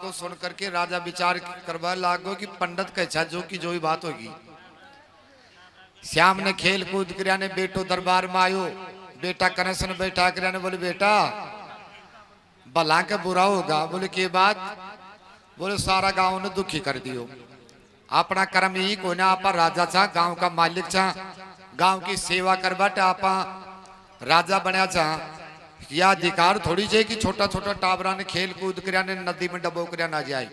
को सुन करके राजा विचार करवा लागो कि पंडित कैसा जो की जो ही बात होगी। श्याम ने खेल कूद कर ने बेटो दरबार में आयो, बेटा कनस ने बैठा कर ने बोले बेटा भला के बुरा होगा। बोले के बात? बोले सारा गांव ने दुखी कर दियो, अपना कर्म ही कोई ना, आप राजा छा, गांव का मालिक छा, गांव की सेवा करवाटे आप राजा बनया छा। यह अधिकार थोड़ी चाहिए कि छोटा छोटा टाबरा ने खेल कूद कर ने नदी में डबो कर ना जाए।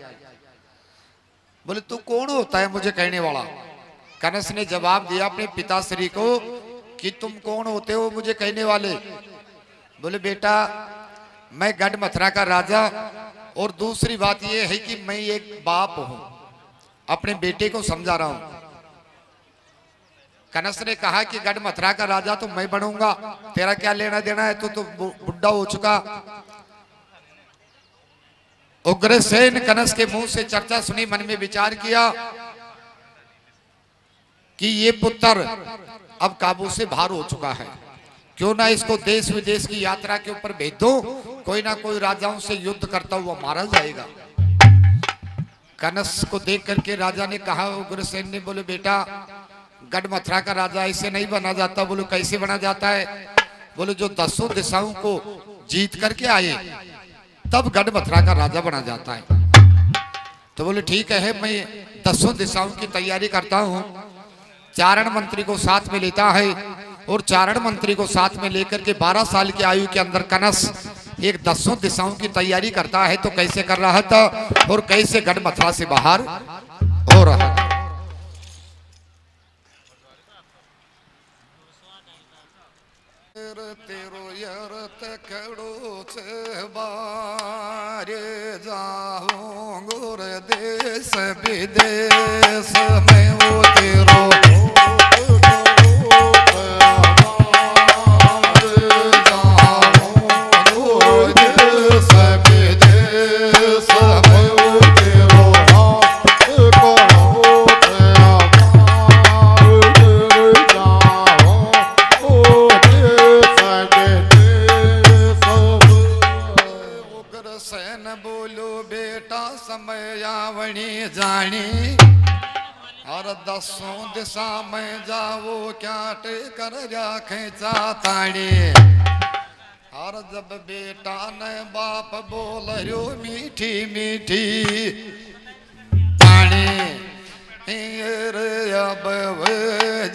बोले तू कौन होता है मुझे कहने वाला? कनस ने जवाब दिया अपने पिताश्री को कि तुम कौन होते हो मुझे कहने वाले? बोले बेटा मैं गढ़ मथुरा का राजा, और दूसरी बात यह है कि मैं एक बाप हूं, अपने बेटे को समझा रहा हूं। कनस ने कहा कि गढ़ मथुरा का राजा तो मैं बनूंगा, तेरा क्या लेना देना है, तो बुढ़ा हो चुका। उग्रसेन कनस के मुंह से चर्चा सुनी, मन में विचार किया कि ये पुत्र अब काबू से बाहर हो चुका है, क्यों ना इसको देश विदेश की यात्रा के ऊपर भेज दो, कोई ना कोई राजाओं से युद्ध करता हुआ मारा जाएगा। कनस को देख करके राजा ने कहा, उग्रसेन ने बोले बेटा गढ़ मथुरा का राजा ऐसे नहीं बना जाता। बोले कैसे बना जाता है? बोले जो 10 दिशाओं को जीत करके आए तब गढ़ मथुरा का राजा बना जाता है। तो बोले ठीक है, मैं 10 दिशाओं की तैयारी करता हूं। चारण मंत्री को साथ में लेता है, और चारण मंत्री को साथ में लेकर के 12 साल की आयु के अंदर कनस एक 10 दिशाओं की तैयारी करता है। तो कैसे कर रहा था और कैसे गढ़ मथुरा से बाहर हो रहा था। तेरो यरत कड़ो से बारे जाऊं गुर देश विदेश में वो तेरो जानी और 10 दिशा में जाओ क्या कर रखे चाताड़ी। और जब बेटा ने बाप बोल रो मीठी मीठी पानी, अब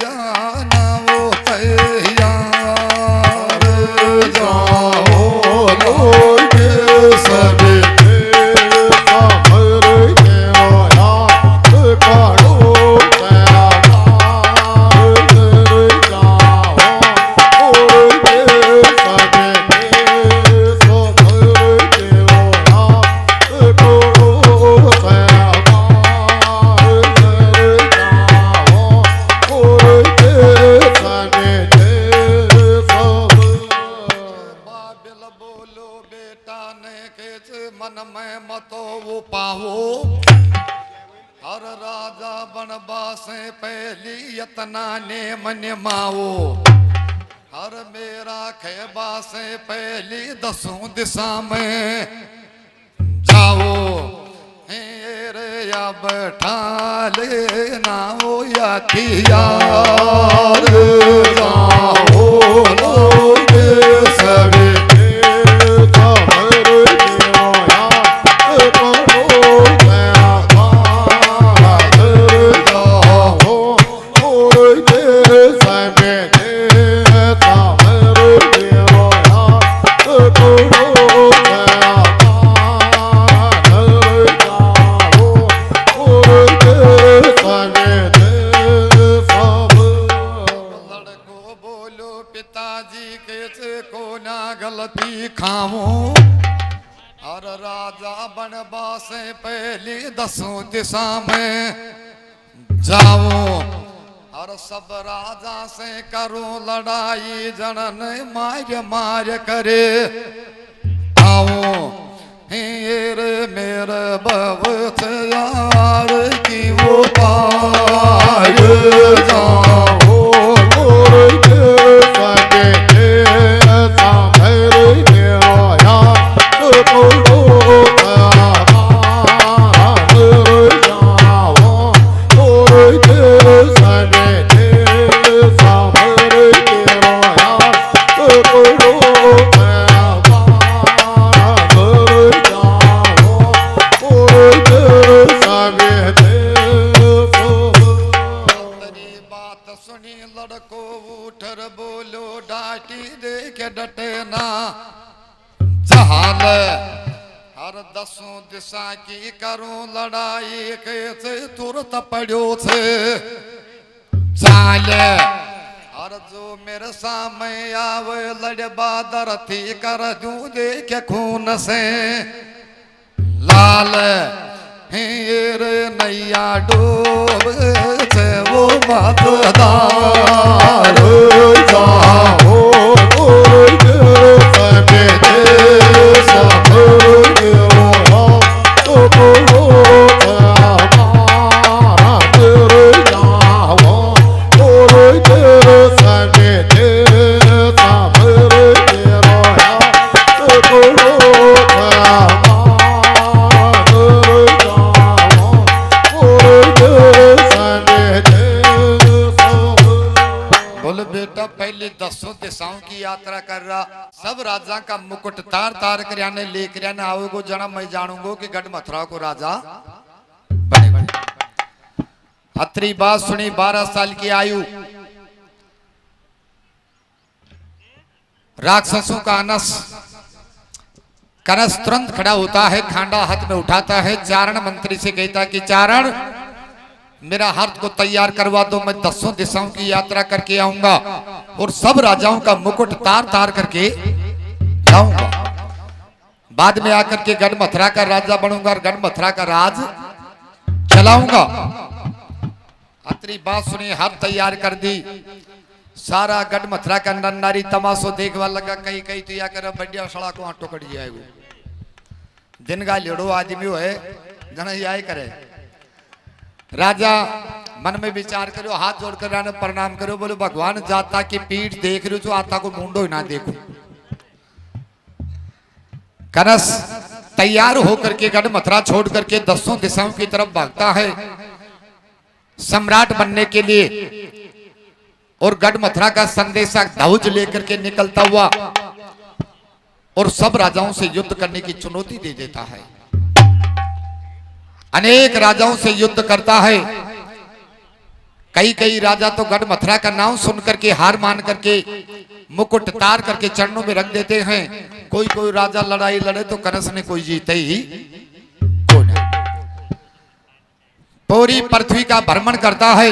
जाना वो तैयार जाओ लोग सभी ने मन माओ। हर मेरा खेबा से पहली 10 दिशा में जाओ, रे अब ठाले ना हो या यार जाओ लोग सभी से पहले 10 दिशा में जाओ, और सब राजा से करो लड़ाई, जनन मार मार करे आओ। रे मेरे बहुत यार की वो पार जाओ दिशा की करूं लड़ाई कैसे तुरंत पड़ो छे चाले और जो मेरे सामने आवे लड़े बादर थी कर दूं देख खून से लाल रे नैया डूब छे वो मतदार जाओ दसों दिशाओं की यात्रा कर रहा सब राजा का मुकुट तार तार कर लेकर आओगे जना मैं जानूंगा कि गढ़ मथुरा को राजा बने। अत्री बात सुनी 12 साल की आयु राक्षसों का कनस तुरंत खड़ा होता है, खांडा हाथ में उठाता है, चारण मंत्री से कहता कि चारण मेरा हाथ को तैयार करवा दो, मैं 10 दिशाओं की यात्रा करके आऊंगा और सब राजाओं का मुकुट तार तार करके लाऊंगा। बाद में आकर के गढ़ मथुरा का राजा बनूंगा और गढ़ मथुरा का राज चलाऊंगा। अत्री बात सुनी, हाथ तैयार कर दी, सारा गढ़ मथुरा का नर नारी तमाशो देखवा लगा। कहीं कहीं तो या कर बढ़िया सड़ा को आटो कट जाएगा, दिन का लेड़ो आदमी है जना यही करे। राजा मन में विचार करो, हाथ जोड़कर राने प्रणाम करो, बोलो भगवान जाता की पीठ देख रहे हो जो आता को मुंडो ही ना देखो। कनस तैयार होकर के गढ़ मथुरा छोड़ करके 10 दिशाओं की तरफ भागता है सम्राट बनने के लिए और गढ़ मथुरा का संदेशा ध्वज लेकर के निकलता हुआ और सब राजाओं से युद्ध करने की चुनौती दे देता है। अनेक राजाओं से युद्ध करता है। कई राजा तो गढ़ मथुरा का नाम सुन करके हार मान करके मुकुट तार करके चरणों में रख देते हैं। कोई राजा लड़ाई लड़े तो कनस ने कोई जीते ही कोई नहीं। पूरी पृथ्वी का भ्रमण करता है,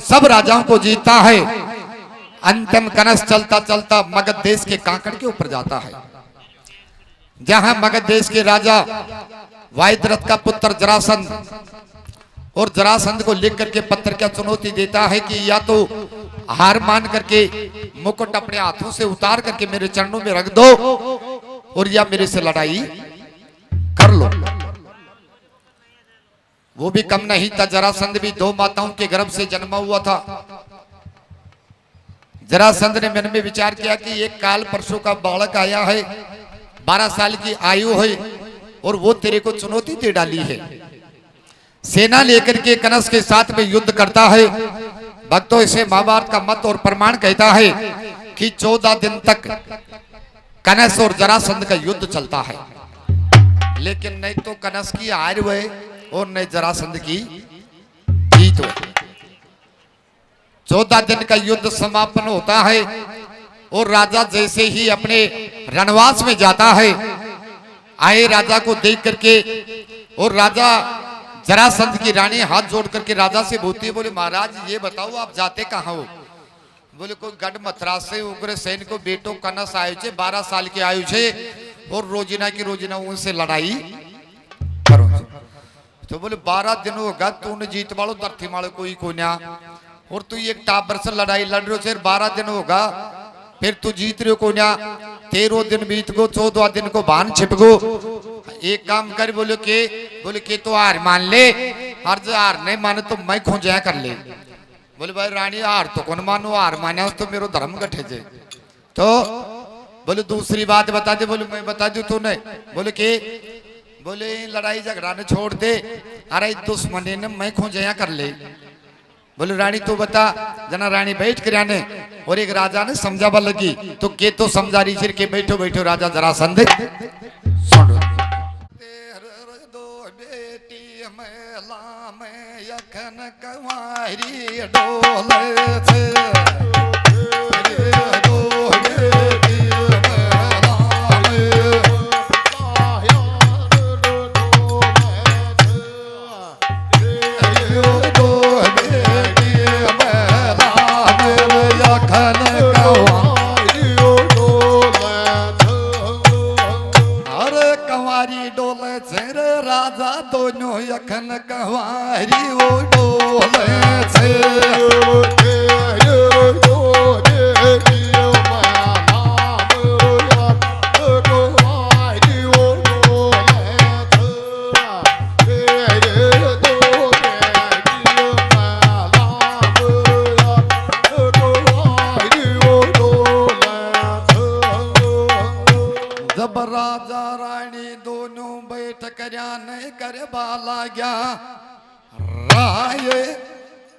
सब राजाओं को जीतता है। अंतिम कनस चलता चलता मगध देश के कांकड़ के ऊपर जाता है, जहां मगध देश के राजा वायद्रथ का पुत्र जरासंध और जरासंध को लिख करके पत्र क्या चुनौती देता है कि या तो हार मान करके मुकुट अपने हाथों से उतार करके मेरे चरणों में रख दो और या मेरे से लड़ाई कर लो। वो भी कम नहीं था, जरासंध भी 2 माताओं के गर्भ से जन्मा हुआ था। जरासंध ने मन में विचार किया कि एक काल परसों का बालक आया है, 12 साल की आयु है और वो तेरे को चुनौती दे डाली है। सेना लेकर के कनस के साथ में युद्ध करता है। भक्तों इसे महाभारत का मत और प्रमाण कहता है कि 14 दिन तक कनस और जरासंध का युद्ध चलता है, लेकिन नहीं तो कनस की हार हुए और नहीं जरासंध की जीत हुई। 14 दिन का युद्ध समापन होता है और राजा जैसे ही अपने रणवास में जाता है, आए राजा को देख करके और राजा जरासंध की रानी हाथ जोड़ करके राजा से बोलती है, बोले महाराज ये बताओ आप जाते कहाँ हो? बोले कोई गढ़ मथुरा से उग्र सेन को बेटो कनस आयु छे, 12 साल की आयु छे और रोजिना की रोजिना उनसे लड़ाई करो। तो बोले 12 दिन होगा तूने जीत वालो धरती मालो कोई ना और तू एक टाबर से लड़ाई लड़ रहे हो, 12 दिन होगा फिर तू जीत रहे को ना। 13 दिन बीत गो, 14 दिन को बान छिप गो। एक काम कर, बोले के तो हार मान ले, हर हार नहीं माने तो मैं खोजा कर ले। बोले भाई रानी हार तो कौन मानो, हार माने तो मेरो धर्म गठे जे। तो बोले दूसरी बात बता दे। बोले मैं बता दू तूने। बोले लड़ाई झगड़ा ने छोड़ दे, अरे दुश्मनी ने मैं खोजा कर ले। बोले रानी तू बता। जना रानी बैठ कर आने और एक राजा ने समझावा लगी तो के तो समझा रही फिर के बैठो बैठो राजा जरासंध सुन। दो बेटी मेला में यखन कवारी डोले छे, दो बेटी मेला में दोनों अखन कवारी वो डोले से राजा रानी दोनों बैठ कर बाला गया राय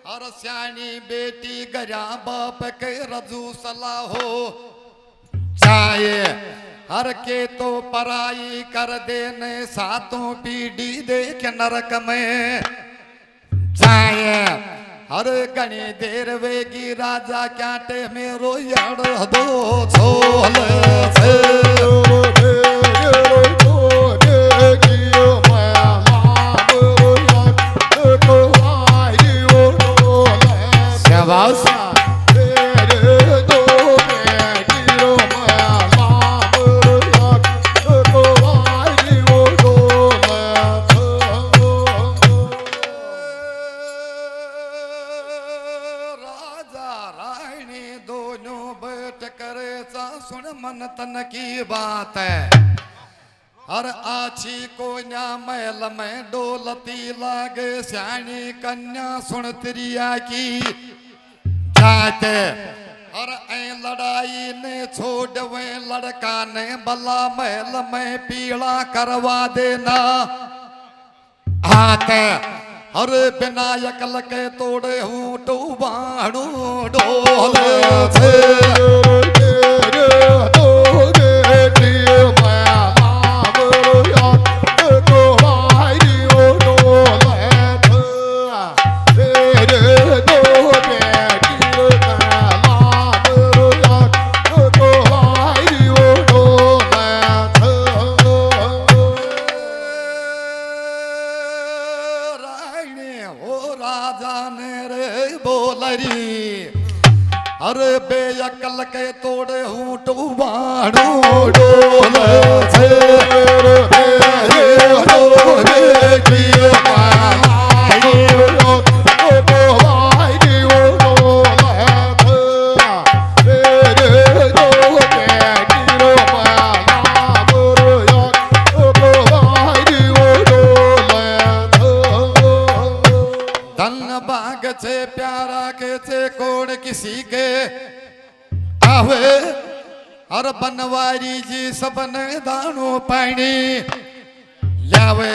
और सियानी बेटी गया बाप के रजू सलाहो चाहे हर के तो पराई कर देने सातों पीढ़ी देख नरक में जाए हर घनी देर वेगी राजा क्याटे मेरो यार दो छोल से सुन मन तन की बात है हर आछी को न्या महल में डोलती लागे श्याणी कन्या सुन त्रिया की जाते हर ऐ लड़ाई ने छोड़ वे लड़का ने बला महल में पीड़ा करवा देना हाथ हर विनायक लके तोड़े हूँ तो बाणू डोले से अरे बेअकल के तोड़े हूँ तो बाणू डोले से से प्यारा के से कौन किसी के आवे हर बनवारी जी सबन दानो पानी लावे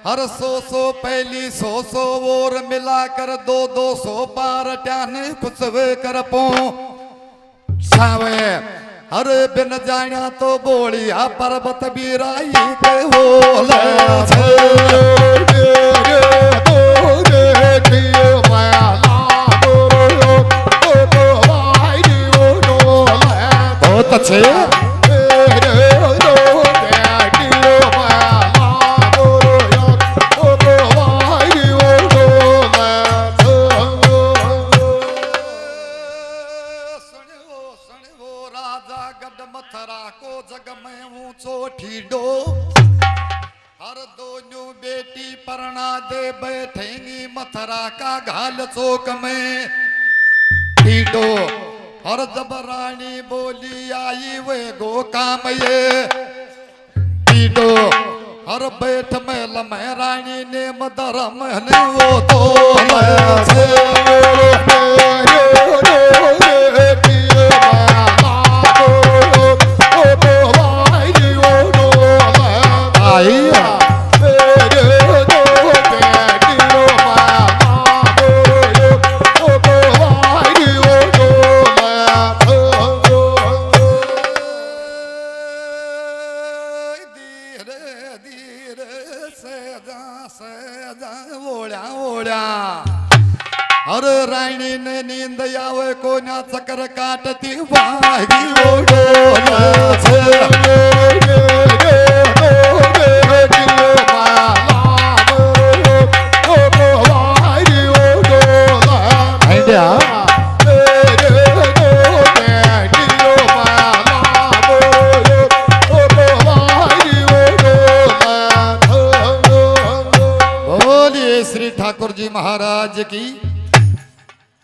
हर 100 पहली 100 और मिलाकर 200 पार ट्याने कुछ वे कर पो छावे हर बिन जाना तो बोलिया पर्वत बीराई के होले बहुत अच्छे राजा गढ़ मथुरा को जग में ऊंचो ठीडो हर दोनों बेटी परना दे बैठेंगी मथुरा का घाल चौक में ठीडो हर जब रानी बोली आई वे गो काम ये ठीडो हर बैठ में लम्हे रानी ने मदरम ने वो तो हर रानी ने नींद आवे को ना चक्कर काटती वाही महाराज की।